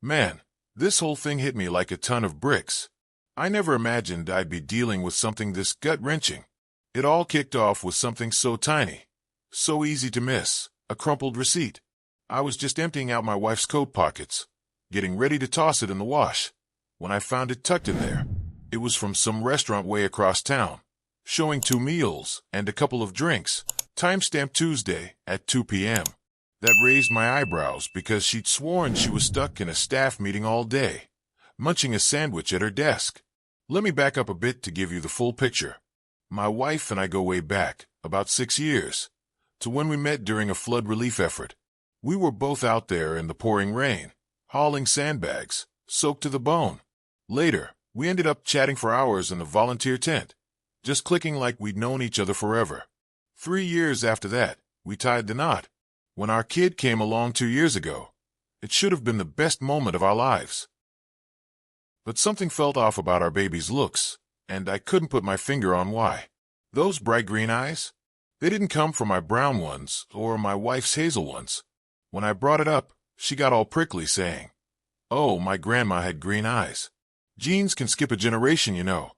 Man, this whole thing hit me like a ton of bricks. I never imagined I'd be dealing with something this gut-wrenching. It all kicked off with something so tiny, so easy to miss, a crumpled receipt. I was just emptying out my wife's coat pockets, getting ready to toss it in the wash, when I found it tucked in there. It was from some restaurant way across town, showing 2 meals and a couple of drinks, timestamp Tuesday at 2 p.m. That raised my eyebrows because she'd sworn she was stuck in a staff meeting all day, munching a sandwich at her desk. Let me back up a bit to give you the full picture. My wife and I go way back, about 6 years, to when we met during a flood relief effort. We were both out there in the pouring rain, hauling sandbags, soaked to the bone. Later, we ended up chatting for hours in the volunteer tent, just clicking like we'd known each other forever. 3 years after that, we tied the knot. When our kid came along 2 years ago, it should have been the best moment of our lives. But something felt off about our baby's looks, and I couldn't put my finger on why. Those bright green eyes? They didn't come from my brown ones or my wife's hazel ones. When I brought it up, she got all prickly, saying, "Oh, my grandma had green eyes. Genes can skip a generation, you know."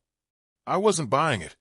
I wasn't buying it.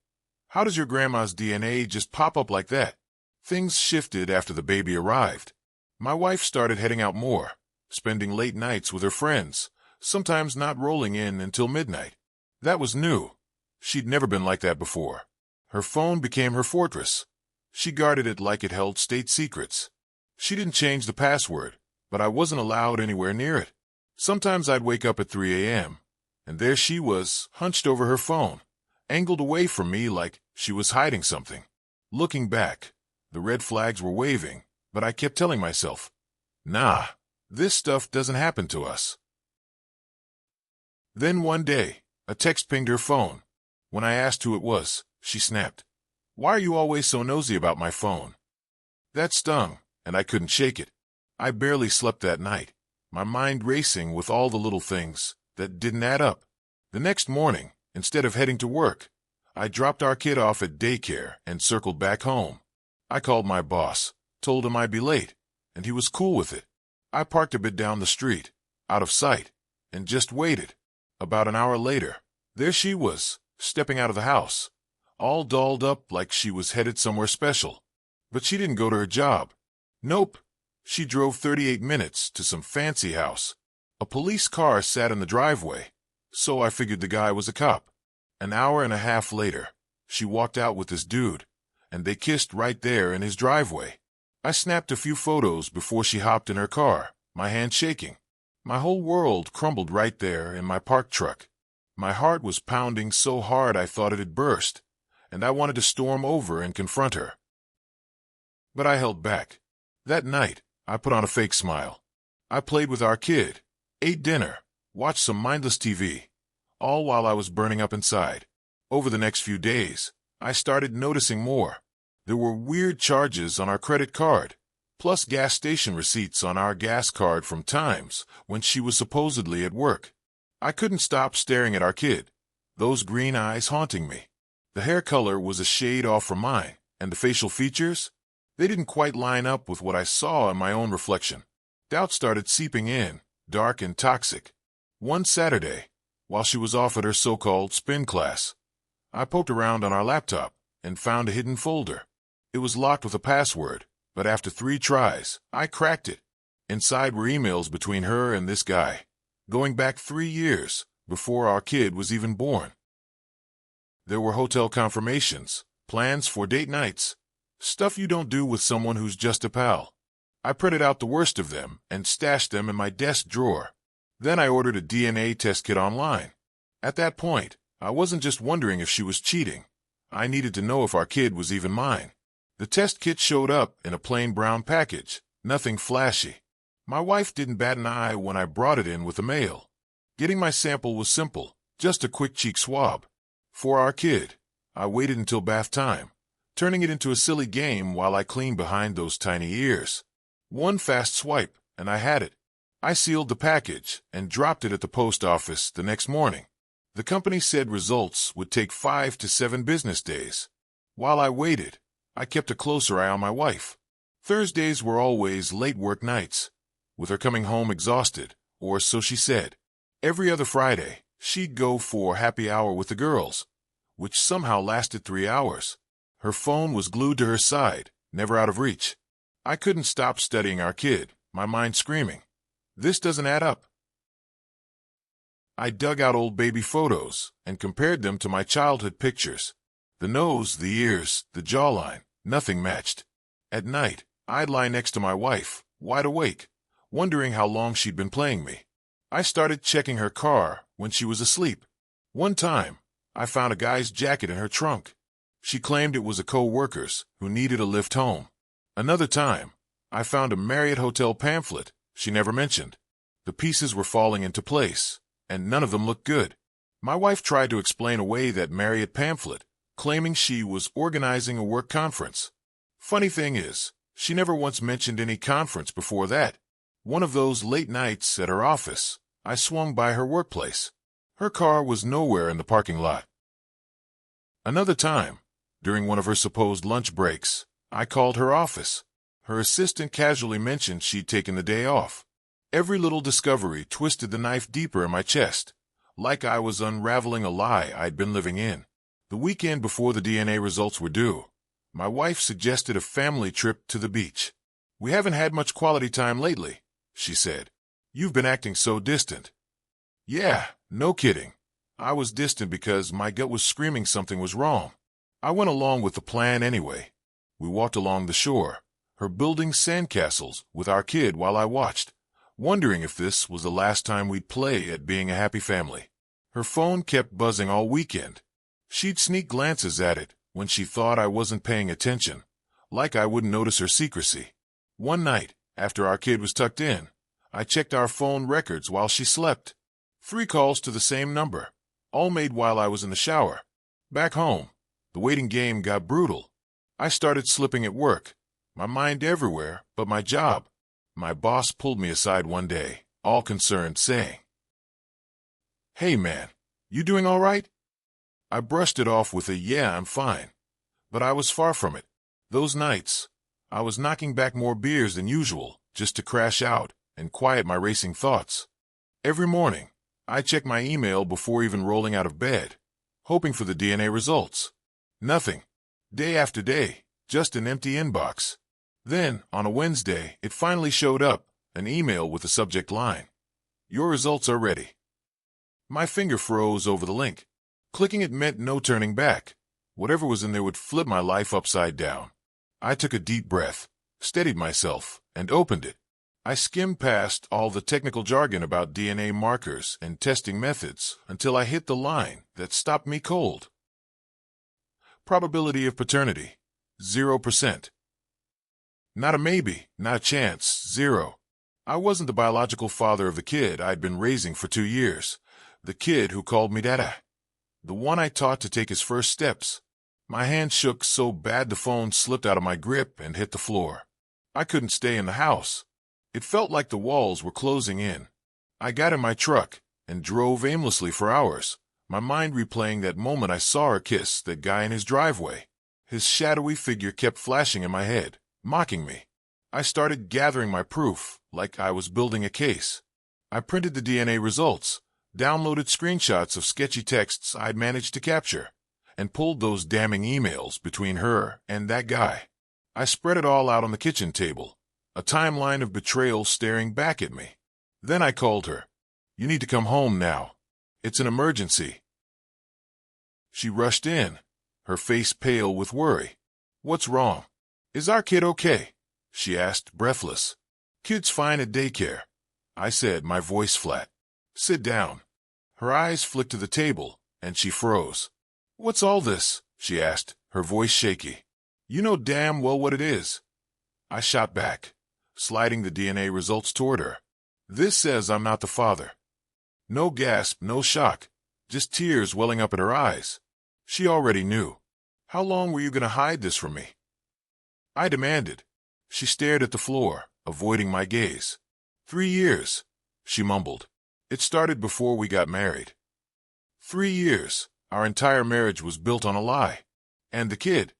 How does your grandma's DNA just pop up like that? Things shifted after the baby arrived. My wife started heading out more, spending late nights with her friends, sometimes not rolling in until midnight. That was new. She'd never been like that before. Her phone became her fortress. She guarded it like it held state secrets. She didn't change the password, but I wasn't allowed anywhere near it. Sometimes I'd wake up at 3 a.m., and there she was, hunched over her phone, angled away from me like she was hiding something. Looking back, the red flags were waving, but I kept telling myself, nah, this stuff doesn't happen to us. Then one day, a text pinged her phone. When I asked who it was, she snapped, "Why are you always so nosy about my phone?" That stung, and I couldn't shake it. I barely slept that night, my mind racing with all the little things that didn't add up. The next morning, instead of heading to work, I dropped our kid off at daycare and circled back home. I called my boss, told him I'd be late, and he was cool with it. I parked a bit down the street, out of sight, and just waited. About an hour later, there she was, stepping out of the house, all dolled up like she was headed somewhere special. But she didn't go to her job. Nope. She drove 38 minutes to some fancy house. A police car sat in the driveway, so I figured the guy was a cop. An hour and a half later, she walked out with this dude, and they kissed right there in his driveway. I snapped a few photos before she hopped in her car, my hand shaking. My whole world crumbled right there in my parked truck. My heart was pounding so hard I thought it had burst, and I wanted to storm over and confront her. But I held back. That night, I put on a fake smile. I played with our kid, ate dinner, watched some mindless TV, all while I was burning up inside. Over the next few days, I started noticing more. There were weird charges on our credit card, plus gas station receipts on our gas card from times when she was supposedly at work. I couldn't stop staring at our kid, those green eyes haunting me. The hair color was a shade off from mine, and the facial features? They didn't quite line up with what I saw in my own reflection. Doubt started seeping in, dark and toxic. One Saturday, while she was off at her so-called spin class, I poked around on our laptop and found a hidden folder. It was locked with a password, but after 3 tries, I cracked it. Inside were emails between her and this guy, going back 3 years, before our kid was even born. There were hotel confirmations, plans for date nights, stuff you don't do with someone who's just a pal. I printed out the worst of them and stashed them in my desk drawer. Then I ordered a DNA test kit online. At that point, I wasn't just wondering if she was cheating. I needed to know if our kid was even mine. The test kit showed up in a plain brown package, nothing flashy. My wife didn't bat an eye when I brought it in with the mail. Getting my sample was simple, just a quick cheek swab. For our kid, I waited until bath time, turning it into a silly game while I cleaned behind those tiny ears. One fast swipe, and I had it. I sealed the package and dropped it at the post office the next morning. The company said results would take 5 to 7 business days. While I waited, I kept a closer eye on my wife. Thursdays were always late work nights, with her coming home exhausted or so she said. Every other Friday, she'd go for happy hour with the girls, which somehow lasted 3 hours. Her phone was glued to her side, never out of reach. I couldn't stop studying our kid, my mind screaming, "This doesn't add up." I dug out old baby photos and compared them to my childhood pictures. The nose, the ears, the jawline, nothing matched. At night, I'd lie next to my wife, wide awake, wondering how long she'd been playing me. I started checking her car when she was asleep. One time, I found a guy's jacket in her trunk. She claimed it was a co-worker's who needed a lift home. Another time, I found a Marriott hotel pamphlet she never mentioned. The pieces were falling into place, and none of them looked good. My wife tried to explain away that Marriott pamphlet, claiming she was organizing a work conference. Funny thing is, she never once mentioned any conference before that. One of those late nights at her office, I swung by her workplace. Her car was nowhere in the parking lot. Another time, during one of her supposed lunch breaks, I called her office. Her assistant casually mentioned she'd taken the day off. Every little discovery twisted the knife deeper in my chest, like I was unraveling a lie I'd been living in. The weekend before the DNA results were due, my wife suggested a family trip to the beach. "We haven't had much quality time lately," she said. "You've been acting so distant." Yeah, no kidding. I was distant because my gut was screaming something was wrong. I went along with the plan anyway. We walked along the shore, her building sandcastles with our kid while I watched, wondering if this was the last time we'd play at being a happy family. Her phone kept buzzing all weekend. She'd sneak glances at it when she thought I wasn't paying attention, like I wouldn't notice her secrecy. One night, after our kid was tucked in, I checked our phone records while she slept. 3 calls to the same number, all made while I was in the shower. Back home, the waiting game got brutal. I started slipping at work, my mind everywhere but my job. My boss pulled me aside one day, all concerned, saying, "Hey man, you doing all right?" I brushed it off with a "Yeah, I'm fine." But I was far from it. Those nights, I was knocking back more beers than usual just to crash out and quiet my racing thoughts. Every morning, I checked my email before even rolling out of bed, hoping for the DNA results. Nothing. Day after day, just an empty inbox. Then, on a Wednesday, it finally showed up, an email with the subject line, "Your results are ready." My finger froze over the link. Clicking it meant no turning back. Whatever was in there would flip my life upside down. I took a deep breath, steadied myself, and opened it. I skimmed past all the technical jargon about DNA markers and testing methods until I hit the line that stopped me cold. Probability of paternity, 0%. Not a maybe, not a chance, 0. I wasn't the biological father of the kid I'd been raising for 2 years, the kid who called me Dada, the one I taught to take his first steps. My hand shook so bad the phone slipped out of my grip and hit the floor. I couldn't stay in the house. It felt like the walls were closing in. I got in my truck and drove aimlessly for hours, my mind replaying that moment I saw her kiss that guy in his driveway. His shadowy figure kept flashing in my head, mocking me. I started gathering my proof, like I was building a case. I printed the DNA results, downloaded screenshots of sketchy texts I'd managed to capture, and pulled those damning emails between her and that guy. I spread it all out on the kitchen table, a timeline of betrayal staring back at me. Then I called her. "You need to come home now. It's an emergency." She rushed in, her face pale with worry. "What's wrong? Is our kid okay?" she asked, breathless. "Kid's fine at daycare," I said, my voice flat. "Sit down." Her eyes flicked to the table, and she froze. "What's all this?" she asked, her voice shaky. "You know damn well what it is." I shot back, sliding the DNA results toward her. "This says I'm not the father." No gasp, no shock, just tears welling up at her eyes. She already knew. "How long were you going to hide this from me?" I demanded. She stared at the floor, avoiding my gaze. 3 years, she mumbled. "It started before we got married." 3 years. Our entire marriage was built on a lie. And the kid?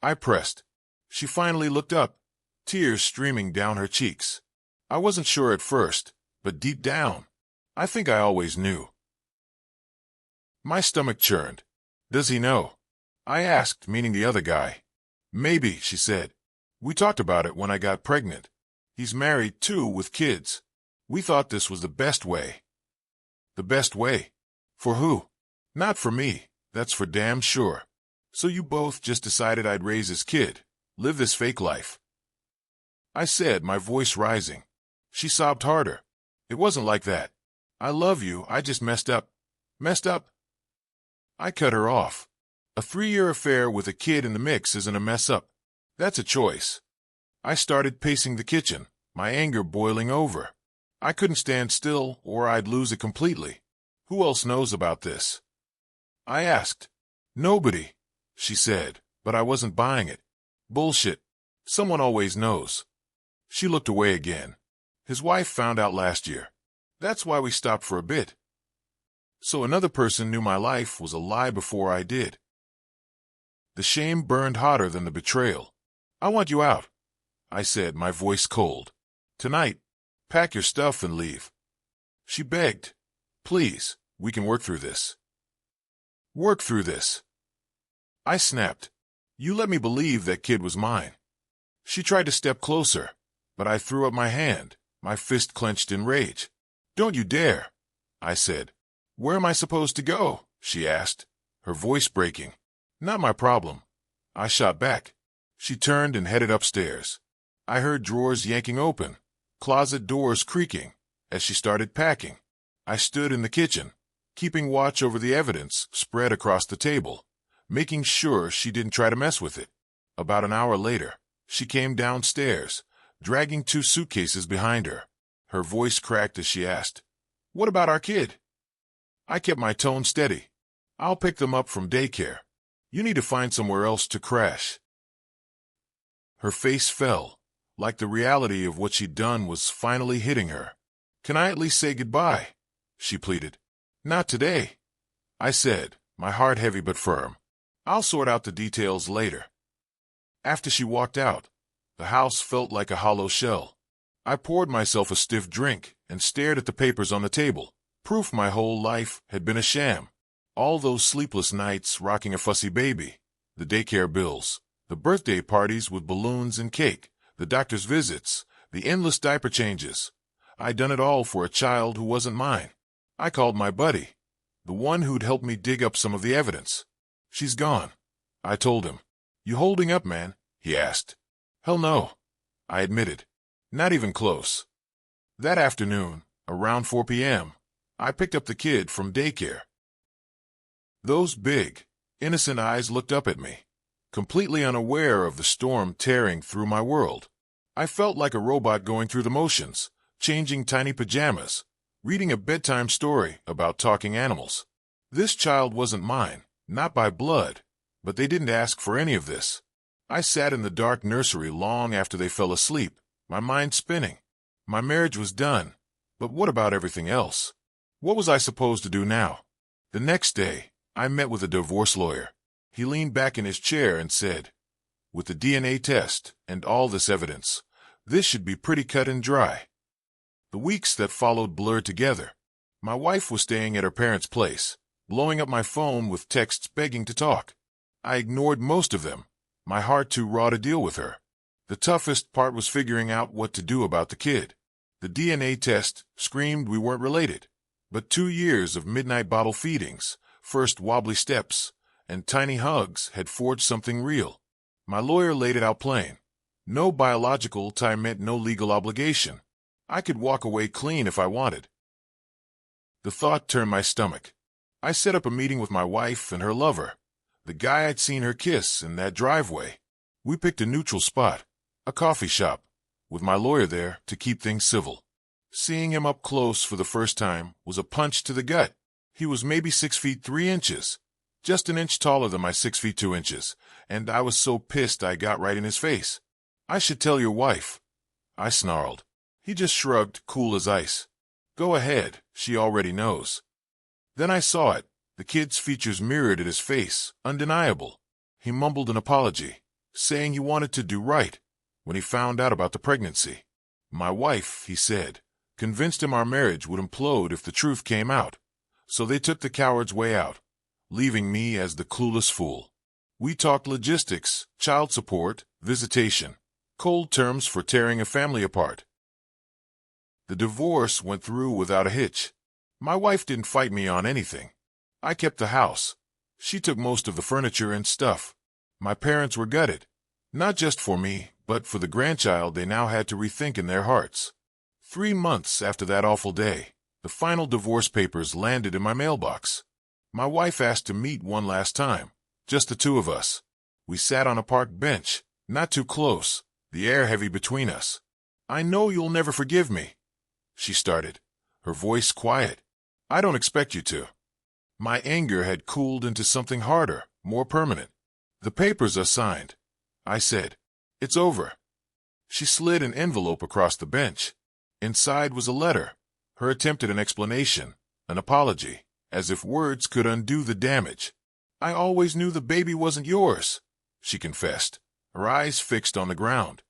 I pressed. She finally looked up, tears streaming down her cheeks. I wasn't sure at first, but deep down, I think I always knew. My stomach churned. Does he know? I asked, meaning the other guy. Maybe, she said. We talked about it when I got pregnant. He's married, too, with kids. We thought this was the best way. The best way? For who? Not for me, that's for damn sure. So you both just decided I'd raise his kid, live this fake life. I said, my voice rising. She sobbed harder. It wasn't like that. I love you, I just messed up. Messed up? I cut her off. A 3-year affair with a kid in the mix isn't a mess up. That's a choice. I started pacing the kitchen, my anger boiling over. I couldn't stand still, or I'd lose it completely. Who else knows about this? I asked. Nobody, she said, but I wasn't buying it. Bullshit. Someone always knows. She looked away again. His wife found out last year. That's why we stopped for a bit. So another person knew my life was a lie before I did. The shame burned hotter than the betrayal. I want you out, I said, my voice cold. Tonight. Pack your stuff and leave. She begged. Please, we can work through this. Work through this. I snapped. You let me believe that kid was mine. She tried to step closer, but I threw up my hand, my fist clenched in rage. Don't you dare, I said. Where am I supposed to go? She asked, her voice breaking. Not my problem. I shot back. She turned and headed upstairs. I heard drawers yanking open, closet doors creaking, as she started packing. I stood in the kitchen, keeping watch over the evidence spread across the table, making sure she didn't try to mess with it. About an hour later, she came downstairs, dragging 2 suitcases behind her. Her voice cracked as she asked, What about our kid? I kept my tone steady. I'll pick them up from daycare. You need to find somewhere else to crash. Her face fell, like the reality of what she'd done was finally hitting her. Can I at least say goodbye? She pleaded. Not today, I said, my heart heavy but firm. I'll sort out the details later. After she walked out, the house felt like a hollow shell. I poured myself a stiff drink and stared at the papers on the table, proof my whole life had been a sham. All those sleepless nights rocking a fussy baby, the daycare bills, the birthday parties with balloons and cake, the doctor's visits, the endless diaper changes. I'd done it all for a child who wasn't mine. I called my buddy, the one who'd helped me dig up some of the evidence. She's gone, I told him. You holding up, man? He asked. Hell no, I admitted. Not even close. That afternoon, around 4 p.m., I picked up the kid from daycare. Those big, innocent eyes looked up at me, completely unaware of the storm tearing through my world. I felt like a robot going through the motions, changing tiny pajamas, reading a bedtime story about talking animals. This child wasn't mine, not by blood, but they didn't ask for any of this. I sat in the dark nursery long after they fell asleep, my mind spinning. My marriage was done, but what about everything else? What was I supposed to do now? The next day, I met with a divorce lawyer. He leaned back in his chair and said, with the DNA test and all this evidence, this should be pretty cut and dry. The weeks that followed blurred together. My wife was staying at her parents' place, blowing up my phone with texts begging to talk. I ignored most of them, my heart too raw to deal with her. The toughest part was figuring out what to do about the kid. The DNA test screamed we weren't related, but 2 years of midnight bottle feedings, first wobbly steps, and tiny hugs had forged something real. My lawyer laid it out plain. No biological tie meant no legal obligation. I could walk away clean if I wanted. The thought turned my stomach. I set up a meeting with my wife and her lover, the guy I'd seen her kiss in that driveway. We picked a neutral spot, a coffee shop, with my lawyer there to keep things civil. Seeing him up close for the first time was a punch to the gut. He was maybe 6 feet 3 inches, just an inch taller than my 6 feet 2 inches, and I was so pissed I got right in his face. I should tell your wife, I snarled. He just shrugged, cool as ice. Go ahead, she already knows. Then I saw it, the kid's features mirrored at his face, undeniable. He mumbled an apology, saying he wanted to do right, when he found out about the pregnancy. My wife, he said, convinced him our marriage would implode if the truth came out. So they took the coward's way out, leaving me as the clueless fool. We talked logistics, child support, visitation, cold terms for tearing a family apart. The divorce went through without a hitch. My wife didn't fight me on anything. I kept the house. She took most of the furniture and stuff. My parents were gutted, not just for me, but for the grandchild they now had to rethink in their hearts. 3 months after that awful day, the final divorce papers landed in my mailbox. My wife asked to meet one last time, just the two of us. We sat on a park bench, not too close, the air heavy between us. "I know you'll never forgive me," she started, her voice quiet. "I don't expect you to." My anger had cooled into something harder, more permanent. "The papers are signed," I said. "It's over." She slid an envelope across the bench. Inside was a letter, her attempt at an explanation, an apology, as if words could undo the damage. "I always knew the baby wasn't yours," she confessed, her eyes fixed on the ground.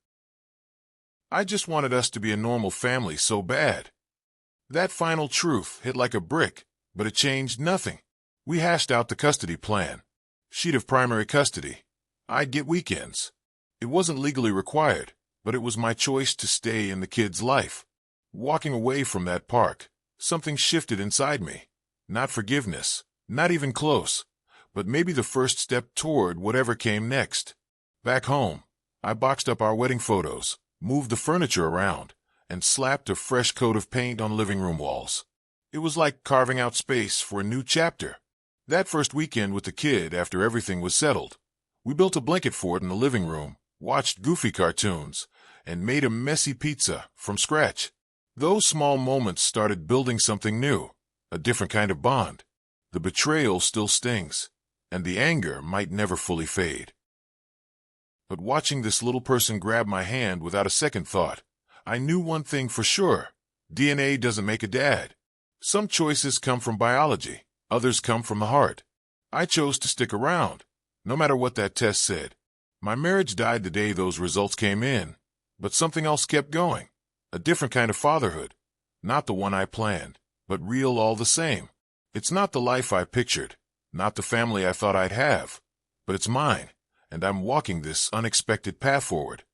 "I just wanted us to be a normal family so bad." That final truth hit like a brick, but it changed nothing. We hashed out the custody plan. She'd have primary custody. I'd get weekends. It wasn't legally required, but it was my choice to stay in the kid's life. Walking away from that park, something shifted inside me. Not forgiveness, not even close, but maybe the first step toward whatever came next. Back home, I boxed up our wedding photos, moved the furniture around, and slapped a fresh coat of paint on living room walls. It was like carving out space for a new chapter. That first weekend with the kid after everything was settled, we built a blanket fort in the living room, watched goofy cartoons, and made a messy pizza from scratch. Those small moments started building something new, a different kind of bond. The betrayal still stings, and the anger might never fully fade. But watching this little person grab my hand without a second thought, I knew one thing for sure. DNA doesn't make a dad. Some choices come from biology, others come from the heart. I chose to stick around, no matter what that test said. My marriage died the day those results came in, but something else kept going. A different kind of fatherhood. Not the one I planned, but real all the same. It's not the life I pictured, not the family I thought I'd have, but it's mine, and I'm walking this unexpected path forward.